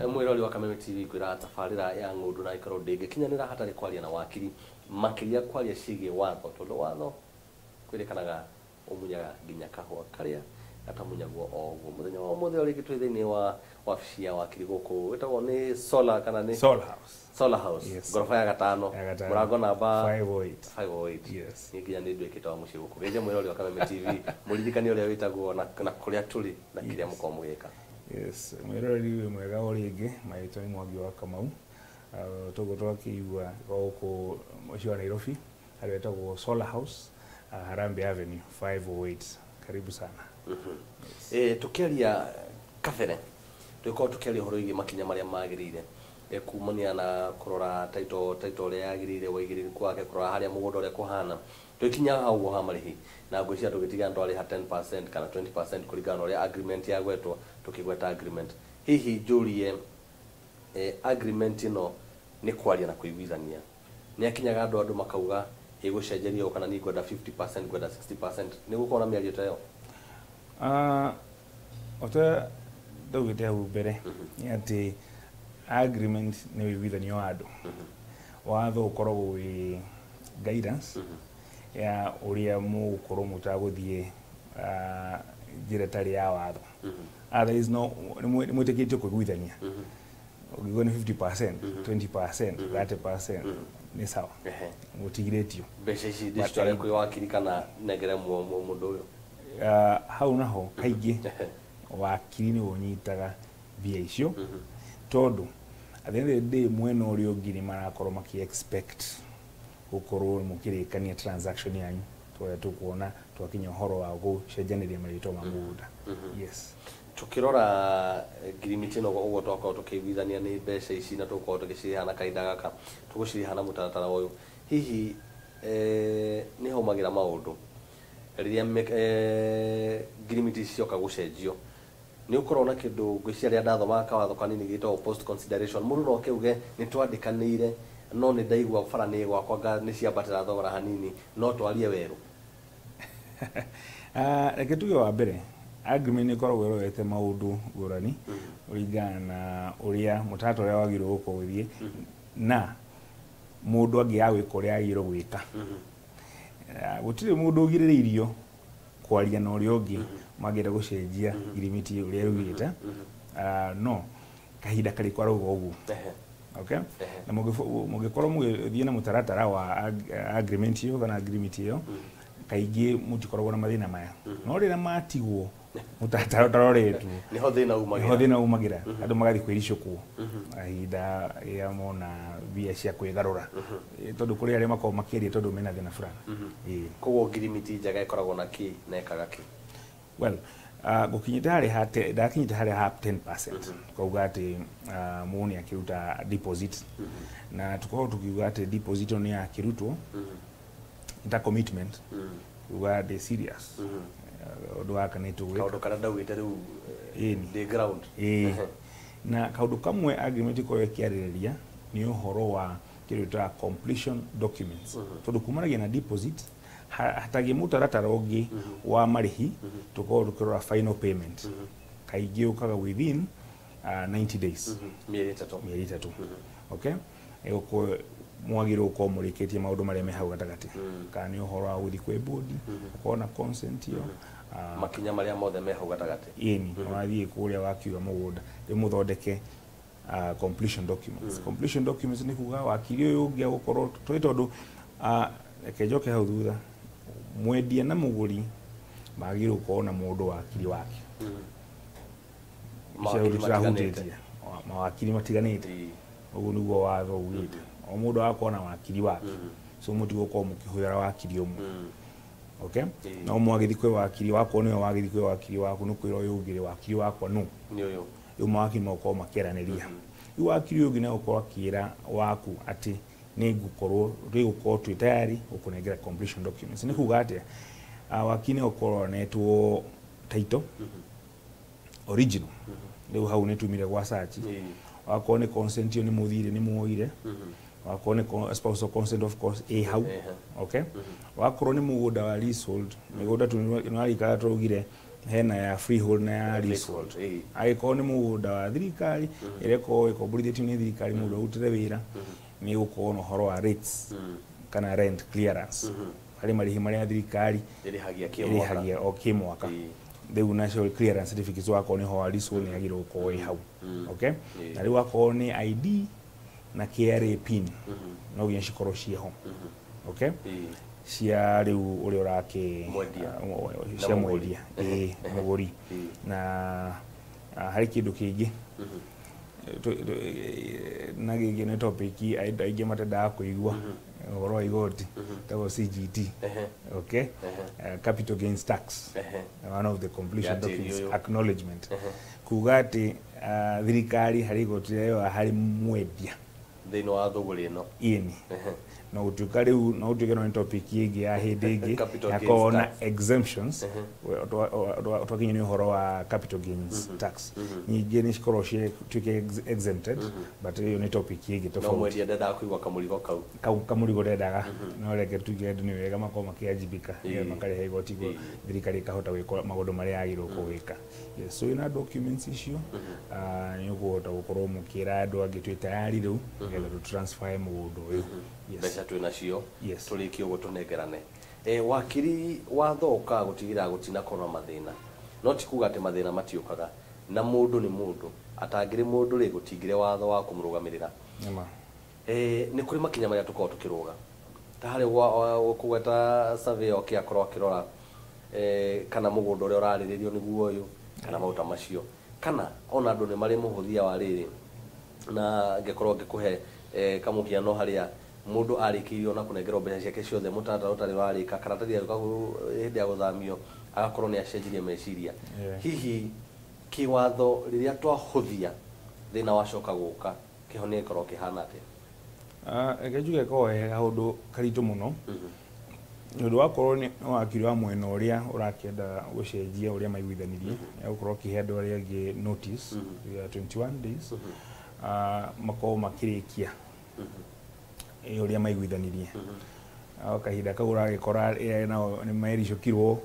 Mwirori wa Kameme TV kwira tafarira ya ngundu na ikaro ndingi kinyanira hatari kwaria na wakiri makiria kwaria cigie watho tondu watho kwirikanaga umunyaga nginya kahwa karia atamunyagwo ogwo muthenya wa muthe uri gitwithini wa wabici ya wakiri guku witagwo ni solar kana ni solar house yes. Gorofa ya gatano murango namba 508 yes nginya ni ndwikite wa muci guku genje mwirori wa Kameme TV muririkani uria witagwo na kuria turi na kiria mukomugika. Yes, mwirori mwega oringi maitwa ni Mwangi wa Kamau. Togo twakiigua goko muci wa Nairobi aretagwo Solar House, Harambee Avenue 508. Karibu sana. Tukiaria kabere twiko tukiaria horo igi makinya maria magirire kumania na kurora title ria yagirire waigirire kwake kurora haria mugunda ria kuhana twikinya hau ha marihi na ngwiciria tugitiga ndo ari ha 10% kana 20% kuringana ria agreement yagwetwo tukigweta agreement hihi jurie agreement ino ni kwaria na kuiguithania ni akinyaga andu makauga igucenjerio kana ni gwenda 50% gwenda 60% ni gukona miario tayo ota dogete hau mbere ni ati agreement ni wiguithanio wa andu watho ukoragwo wi guidance ya uria mukorwo mutaguthie njira tari ya watho there is no mutikitio kuiguithania ugigo ni 50% 20% 30% ni sawa mutigiretio mbeca ici ndicitware kwi wakiri kana negere mundu uyu hau naho kaingi wakiri ni unyitaga bia icio tondu at the end of the day mwena uria ungi ni marakorwo maki expect gukorwo mukirikania transaction yanyu twa tukuona twakinya horo wa gucenjaniria marito ma mugunda. Yes, tukirora ngirimiti no ugo twakao tukiguithania ni mbeca ici na tukao tugicirihana kainda gaka tugucirihana mutaratara uyu hihi ni homagira maundu riria ngirimiti cioka gucenjio ni ukorona kindu ngwiciria ndathoma kawatho kanini gitwo post consideration mundu no kiuge ni twandikanire no ni ndaigua bara ni gwakwa ni ciambatira thogora hanini no twarie weru reke tuge wa mbere agreement ni korwo werowete maundu ngurani uringana na uria mutato uria wagirwo gukothie na mundu angi ya gwika uria agirwo gwika gutire mundu ugiririirio kwaria na uria ungi magira gucenjia ngirimiti uria rugite no kahinda kari kwa rugo ugu okay na mugikorwo mugithie na mutaratara wa agreement yo kana agreement yo kaingi mutikorwo na mathina maya no rira matigwo mutaratara taroretu niho thina umagira andu magathi kwiricio kuo ahinda ya mona bia cia kwigarura tondu kuri aria makao makiria tondu mena thina fulani koguo ngirimiti njaga ikoragwo na ki na ekaga ki well gukinyita hari hate dakinyita hari ha 10% kauga ati muoni akiruta deposit na tukao tukiuga ati deposit ni akirutwo ita commitment kuga de serious odo akanetu we kaudo kana dawite riu the ground na kaudo kamwe agreement ko yekiariria ni uhoro wa kiruta completion documents tondu kumaragia na deposit hatagi mutaratara ungi wa marihi tukao tukirora final payment kaingi ukaga within 90 days mieri 3 okay ego mwagiro ko muriketie maundu maria me hau gatagati kana ni uhoro wa guthi kwe board ukona consent yo makinya maria mothe me hau gatagati ini wathie kuria wakiuga mugunda rimuthondeke completion documents ni kuga wakiri uyu ungi gukorwo twi tondu kejoke hau thutha mwendia na muguri magiro kuona mundu wakiri wake mawakiri matiganite ugu niguo watho ugite o mundu akona wakiri wake so mutu gukwo mukihuyara wakiri umwe okay no mwagithi kwe wakiri wako niwe wagithi kwe wakiri wako nukwira uyu ugire wakiri wako nu ni uyu yu mwaki moko makeraniria yu wakiri uyu ne ukora kira waku ati ni gukorwo rigukorwo twi tayari ukunengera completion documents ni kuga ati wakine ukorwo netwo title original leo hau netumire gwa search wako ni consent yo ni muthire ni muoire wako ni spousal consent of course hau okay wakorwo ni mugunda wa leasehold migunda tu ni ari kana tugire hena ya freehold na ya leasehold aiko ni mugunda wa thirikari ireko ikombũrithĩtio nĩ thirikari mũndũ arutĩre wĩra nĩ gũkorwo na ũhoro wa rates kana rent clearance harĩ marĩhi marĩa thirikari ĩrĩhagia o kĩmwaka rĩu national clearance certificate wakorwo nĩ ho wa leasehold nĩ agĩrĩirwo gũkorwo ĩ hau okay na rĩu wakorwo nĩ ID na KRA pin no nginya cikorwo ciĩho okay cia rĩu ũrĩa ũrake cia mwendia mũgũri na harĩ kĩndũ kĩngĩ na gĩkĩ nĩ topic aingĩ matendaga kũigua ũhoro wa igoti tagwo CGT okay capital gains tax one of the completion documents acknowledgement kuga atĩ thirikari harĩ igoti rĩayo harĩ mwendia thĩinĩ wa thũgũrĩ ĩno ini no utuka rĩu no utuke no topic ĩngĩ ya hĩndĩ ĩngĩ yakorwo na exemptions twakinya nĩ ũhoro wa capital gains tax nyingĩ nĩ cikorwo tuke exempted but ĩyo nĩ topic ĩngĩ tofauti no mwendia ndendaga kũigua kamũrigo kau kamũrigo ndendaga no reke tuge andũ nĩ wega makorwo makĩajibika makarĩha igoti thirikari ĩkahota gwĩka maũndũ marĩa yagĩrĩirwo kũwĩka yes so ina documents icio nĩ ũkũhota gũkorwo mũkĩra andũ angĩ twĩ tayari rĩu nĩgetha tũ transfer mũgũnda ũyũ mbeca twĩ nacio tũrĩkie ũguo tũnengerane wakiri wathoka gũtigĩra gũtina korwo mathĩna no ti kuga atĩ mathĩna matiũkaga na mũndũ nĩ mũndũ atangĩrĩ mũndũ rĩ gũtingĩre watho wa kũmũrũgamĩrĩra nĩ kũrĩ makinya marĩa tũkorwo tũkĩrũga ta harĩ kũgweta survey okĩakorwo akĩrora kana mũgũnda ũrĩa ũrarĩrĩrio nĩguo ũyũ kana maũta macio kana ona andũ nĩ marĩ mũhũthia wa rĩrĩ na ngĩkorwo ngĩkũhe kamũhiano harĩa mũndũ arĩkĩirio na kũnengerwo mbeca ciake ciothe mũtata ũtarĩ warĩka karatathi hĩndĩ ya gũthamio agakorwo nĩ acenjirie meciria hihi kĩwatho rĩrĩa twahũthia thĩna wacoka gũka kĩhonia gĩkorwo kĩhana atĩa reke njuge gĩkorwo he kaũndũ karitũ mũno nĩ ũndũ wakorwo nĩ wakiri wa mwena ũrĩa ũrakĩenda gũcenjia ũrĩa maiguithanirie gũkorwo ũkĩhe andũ arĩa angĩ notice ya 21 days makorwo makĩrĩkia ũrĩa maiguithanirie kahinda kau ũragĩkora nĩ mericũkirwo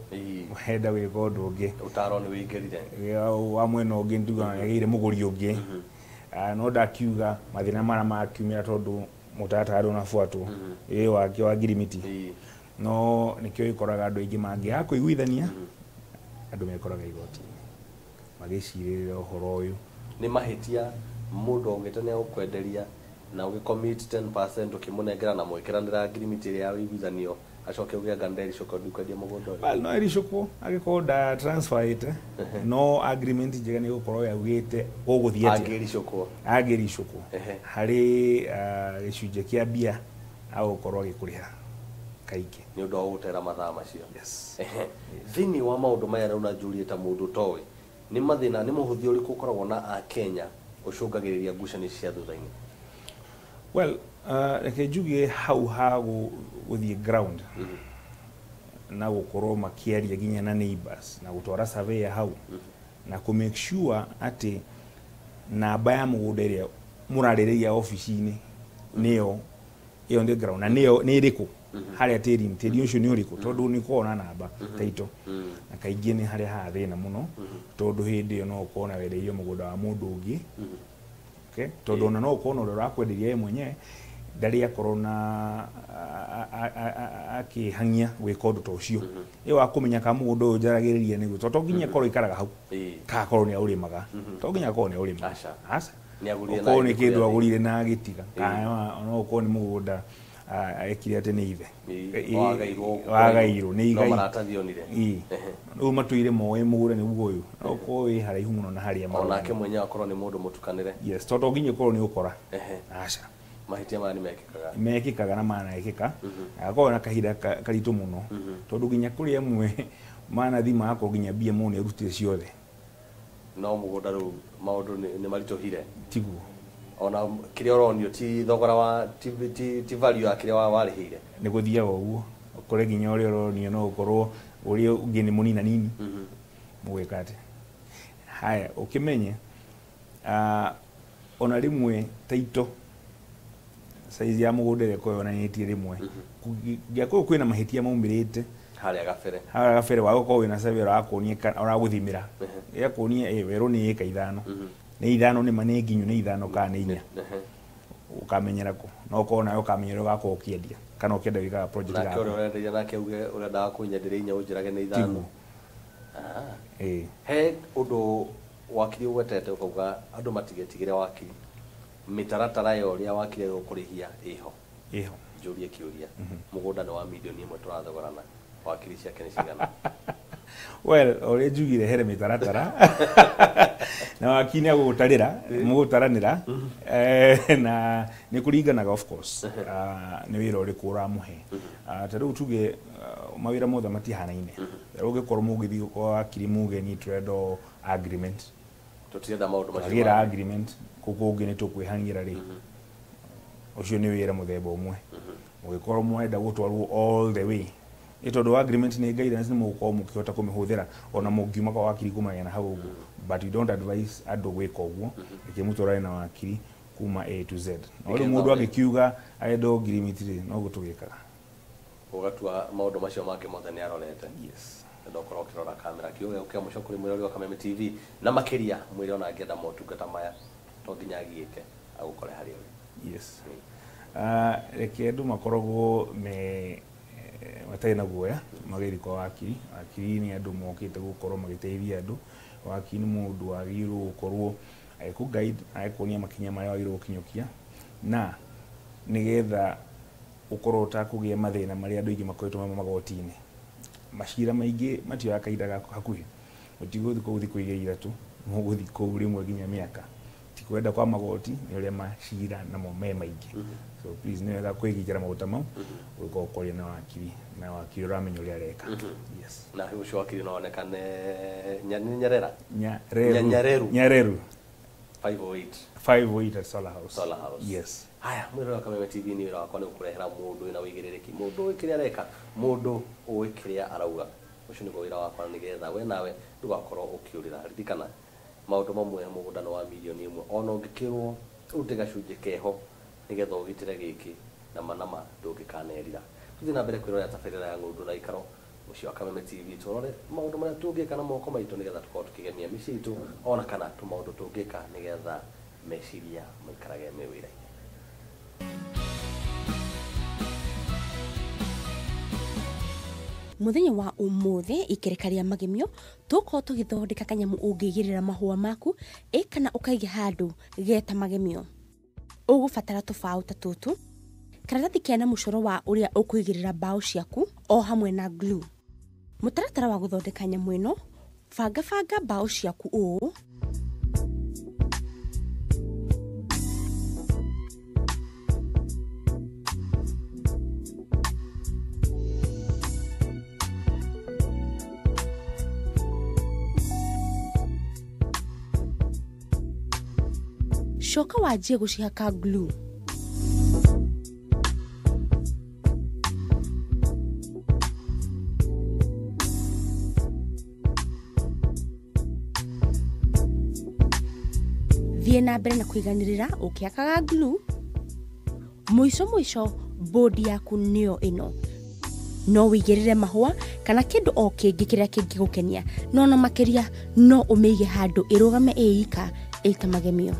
henda gwĩka ũndũ ũngĩ ũtaro nĩ wĩingĩrire wa mwena ũngĩ nduga yagĩire mũgũri ũngĩ no ndakiuga mathĩna marĩa makiumĩra tondũ mũtaratara ũnabuatwo wake wa ngirimiti no nĩkĩo gĩkoraga andũ aingĩ mangĩaga kũiguithania andũ mekoraga igoti magĩcirĩrĩra ũhoro ũyũ nĩ mahĩtia mũndũ augĩte nĩ agũkwenderia na ũgĩcommit 10% ũkĩmũnengera na mwĩkĩranĩra ngirimiti ĩrĩa ya wĩiguithanio acoke ũgĩanga ndĩricũkwo ndukwendia mũgũnda ũyũ no ericũkwo agĩkorwo nda transferĩte no agreement njega nĩ gũkorwo yaugĩte ũgũthiĩ atĩa angĩricũkwo harĩ gĩcunjĩ kĩa mbia agũkorwo agĩkũrĩha kaingĩ nĩ ũndũ wa gũtera mathaa macio thĩinĩ wa maũndũ maya rĩu na Juliet mũndũ toĩ nĩ mathĩna nĩ mũhũthia ũrĩkũ ũkoragwo na Akenya ũcũngagĩrĩria ngucanio cia thutha-inĩ well reke njuge hau ha gũthiĩ ground na gũkorwo makĩaria nginya na neighbors na gũtwara surveyor hau na kũ make sure atĩ namba ya mũgũnda ĩrĩa mũrarĩrĩria ofici-inĩ nĩyo ĩyo nĩ ground na nĩyo nĩ ĩrĩkũ harĩa tĩri ũcio nĩ ũrĩkũ tondũ nĩ korwo na namba taito na kaingĩ nĩ harĩa ha thĩna mũno tondũ hĩndĩ ĩyo no ũkorwo na wendeire mũgũnda wa mũndũ ũngĩ okay tondũ ona no ũkorwo na ũrĩa ũrakwenderia ye mwenyewe ndarĩ akorwo na akĩhang'ia gwĩka ũndũ ta ũcio ĩyo wa kũmenya ka mũgũnda ũyũ njaragĩrĩria nĩguo tondũ to nginya korwo ikaraga hau ka korwo nĩ aũrĩmaga to nginya korwo nĩ aũrĩmaga aca ũkorwo nĩ kĩndũ agũrire na gĩtiga kana no ũkorwo nĩ mũgũnda ekire atĩ nĩ ithe wagairwo nĩ igai rĩu matũire moĩ mũgũnda nĩguo ũyũ no ũkorwo wĩ haraihu mũno na harĩa onake mwenyewe akorwo nĩ mũndũ mũtukanĩre yes tondũ nginya korwo nĩ ũkora aca mahĩtia maya nĩ mekĩkaga na manekĩka agakorwo na kahinda karitũ mũno tondũ nginya kũrĩ amwe manathi magakorwo nginya mbia mũno nĩarutire ciothe no mũgũnda rĩu maũndũ nĩ maritũhire tiguo ona kĩrĩa ũronio ti thogora wa ti value ya kĩrĩa warĩhĩire nĩ gũthiaga ũguo ũkore nginya ũrĩa ũronio no ũkorwo ũrĩa ũngĩ nĩ mũnina nini mũgwĩka atĩ haya ũkĩmenye ona rĩmwe taito saizi ya mũgũnda ĩrĩa ĩkorwo yonanĩtie rĩmwe ngĩakorwo kwĩna mahĩtia maumĩrĩte haria gabere wa gukorwo wina survey arakuonia ora guthimira yakuonia weru ni eka 5 ni 5 ni mane nginyu ni 5 ka ni 4 ukamenyera ko no ko nayo ukamenyera gako ukiendia kana ukienda wika project yako na kore ndio nake uge urenda kunyendire inya unjirage ni 5 he undu wakiri ugwetete ukauga andu matigetigire wakiri mitaratara yo ria wakire gukurihia iho jurie kiuria mugunda ni wa milioni 1 turathogorana wakiri ciake ni cigana well ore jugire here mitaratara na wakini agutarira mugutaranira na ni kuringanaga of course ni wira uri kura muhe tariu tuge mawira mothe matihanaine ugikorwo mugithi kwa wakiri muge ni trade agreement tutienda maundu macio agira agreement kukungi ni tukwihangira ri ucio ni wira muthemba umwe ugikorwo mwenda gutwarwo all the way itondo agreement ni guidance ni muko mukihota kumihuthira ona mungiuma kwa wakiri kumanya na hau but you don't advise ando gwika uguo ikimutorane na wakiri kuma A to Z ori mundu agikiuga aido ngirimiti no gutugikaga ugatua maundu macio make mothe ni arorete yes ndokora ukirora kamera kiuga ukia mucokuri mwiri wa Kameme TV na makiria mwiri ona ngenda motungata maya to nginya agiike agukore hari uri yes reke andu makoragwo me matai na guoya magiri kwa wakiri ni andu mokite gukorwo magiteithia andu wakiri ni mundu agirwo gukorwo ku guide aikuonia makinya maria agirwo kinyukia na nigetha ukorwo utakugia mathina maria andu ingi makoretwo magotini mashira maingi matio yakaidaga hakuhi utigothi kuthi kuigeira tu muguthi ku rimwe ginya miaka tikwenda kwa magoti ni uria mashira na mo me maingi so please ni wega kwigikira maguta mau uko koria na wakiri ramenyo ria reka yes na ucio wakiri no onekane nyareru 508 at Solar House yes haya mwiro wa Kameme TV ni wira wakwa ni ukurehera mundu ina wigiririki mundu wikiria reka mundu uikiria arauga ucio ni wira wakwa nigetha we nawe ndugakorwo ukiurira ririkana maundu mamwe mugunda no wa milioni 1 ona ungikirwo utega cunje keho nigetha ugitire giki na manama ndungikanerira tuthi na mbere kwirora taferera ya ngundu na ikaro ucio wa Kameme TV turore maundu maria tungika na moko maitu nigetha tukorwo tukigemia micitu ona kana tu maundu tungika nigetha meciria maikarage me wira muthenya wa umuthi ikerekaria magemio tuko tugithondeka kanyamu ungigirira mahua maku kana ukaiga handu geta magemio ugufatara tufau tatutu karatathi kena mucoro wa uria ukuigirira bao ciaku o hamwe na glue mutaratara wa guthondeka nyamu ino banga bao ciaku u shoka wajie gucihaka glue thie na mbere na kuiganirira ukiakaga glue mwisho bodi yaku nio ino no wigirire mahua kana kindu o kingi kiria kingigukenia no makiria no umeige handu irugame eika ita magemio